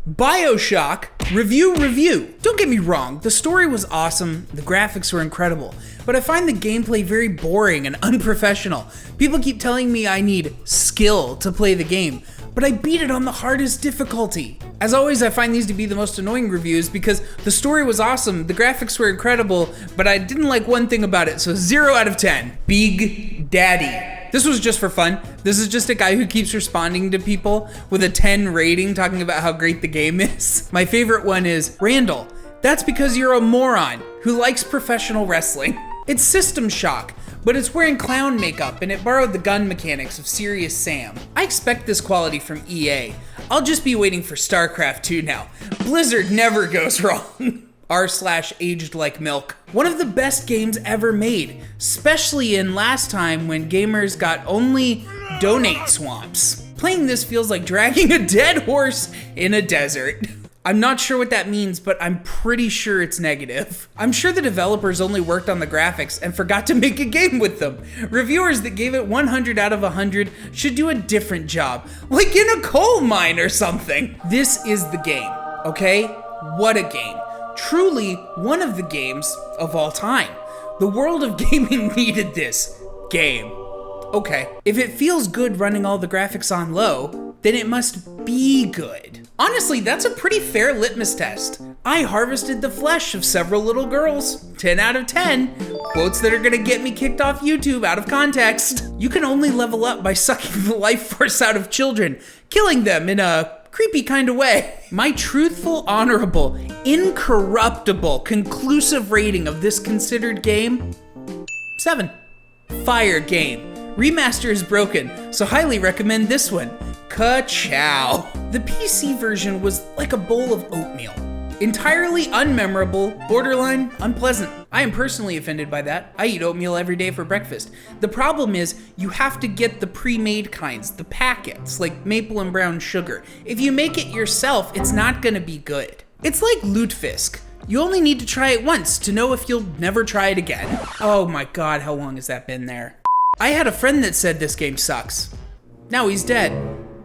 Bioshock review. Don't get me wrong, the story was awesome, the graphics were incredible, but I find the gameplay very boring and unprofessional. People keep telling me I need skill to play the game, but I beat it on the hardest difficulty. As always, I find these to be the most annoying reviews because the story was awesome, the graphics were incredible, but I didn't like one thing about it, so 0 out of 10. Big Daddy. This was just for fun. This is just a guy who keeps responding to people with a 10 rating talking about how great the game is. My favorite one is, Randall, that's because you're a moron who likes professional wrestling. It's System Shock, but it's wearing clown makeup and it borrowed the gun mechanics of Serious Sam. I expect this quality from EA. I'll just be waiting for StarCraft 2 now. Blizzard never goes wrong. r/aged like milk. One of the best games ever made, especially in last time when gamers got only donate swamps. Playing this feels like dragging a dead horse in a desert. I'm not sure what that means, but I'm pretty sure it's negative. I'm sure the developers only worked on the graphics and forgot to make a game with them. Reviewers that gave it 100 out of 100 should do a different job, like in a coal mine or something. This is the game, okay? What a game. Truly one of the games of all time. The world of gaming needed this game. Okay, if it feels good running all the graphics on low, then it must be good. Honestly, that's a pretty fair litmus test. I harvested the flesh of several little girls. 10 out of 10. Quotes that are gonna get me kicked off YouTube out of context. You can only level up by sucking the life force out of children, killing them in a creepy kind of way. My truthful, honorable, incorruptible, conclusive rating of this considered game, 7. Fire game. Remaster is broken, so highly recommend this one. Ka-chow. The PC version was like a bowl of oatmeal. Entirely unmemorable, borderline unpleasant. I am personally offended by that. I eat oatmeal every day for breakfast. The problem is you have to get the pre-made kinds, the packets, like maple and brown sugar. If you make it yourself, it's not gonna be good. It's like lutefisk. You only need to try it once to know if you'll never try it again. Oh my God, how long has that been there? I had a friend that said this game sucks. Now he's dead.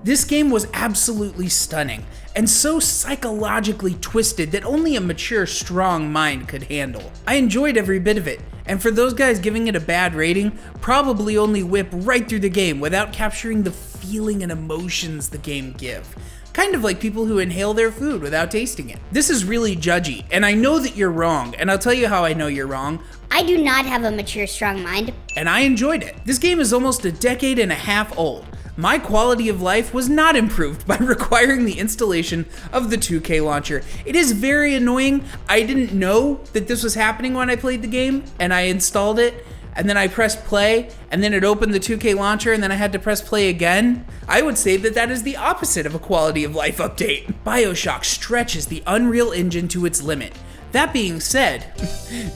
This game was absolutely stunning and so psychologically twisted that only a mature, strong mind could handle. I enjoyed every bit of it, and for those guys giving it a bad rating, probably only whip right through the game without capturing the feeling and emotions the game give. Kind of like people who inhale their food without tasting it. This is really judgy, and I know that you're wrong, and I'll tell you how I know you're wrong. I do not have a mature, strong mind. And I enjoyed it. This game is almost a decade and a half old. My quality of life was not improved by requiring the installation of the 2K launcher. It is very annoying. I didn't know that this was happening when I played the game, and I installed it, and then I pressed play, and then it opened the 2K launcher, and then I had to press play again. I would say that that is the opposite of a quality of life update. Bioshock stretches the Unreal Engine to its limit. That being said,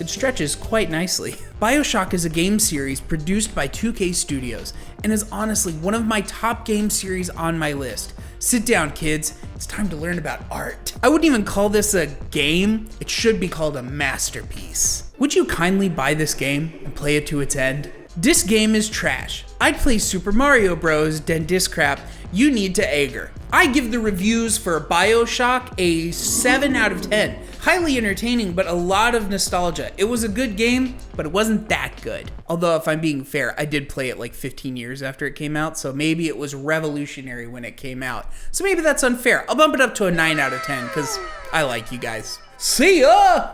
it stretches quite nicely. Bioshock is a game series produced by 2K Studios and is honestly one of my top game series on my list. Sit down, kids. It's time to learn about art. I wouldn't even call this a game. It should be called a masterpiece. Would you kindly buy this game and play it to its end? This game is trash. I'd play Super Mario Bros. Den this crap. You need to Ager. I give the reviews for Bioshock a 7 out of 10. Highly entertaining, but a lot of nostalgia. It was a good game, but it wasn't that good. Although, if I'm being fair, I did play it like 15 years after it came out, so maybe it was revolutionary when it came out. So maybe that's unfair. I'll bump it up to a 9 out of 10, because I like you guys. See ya!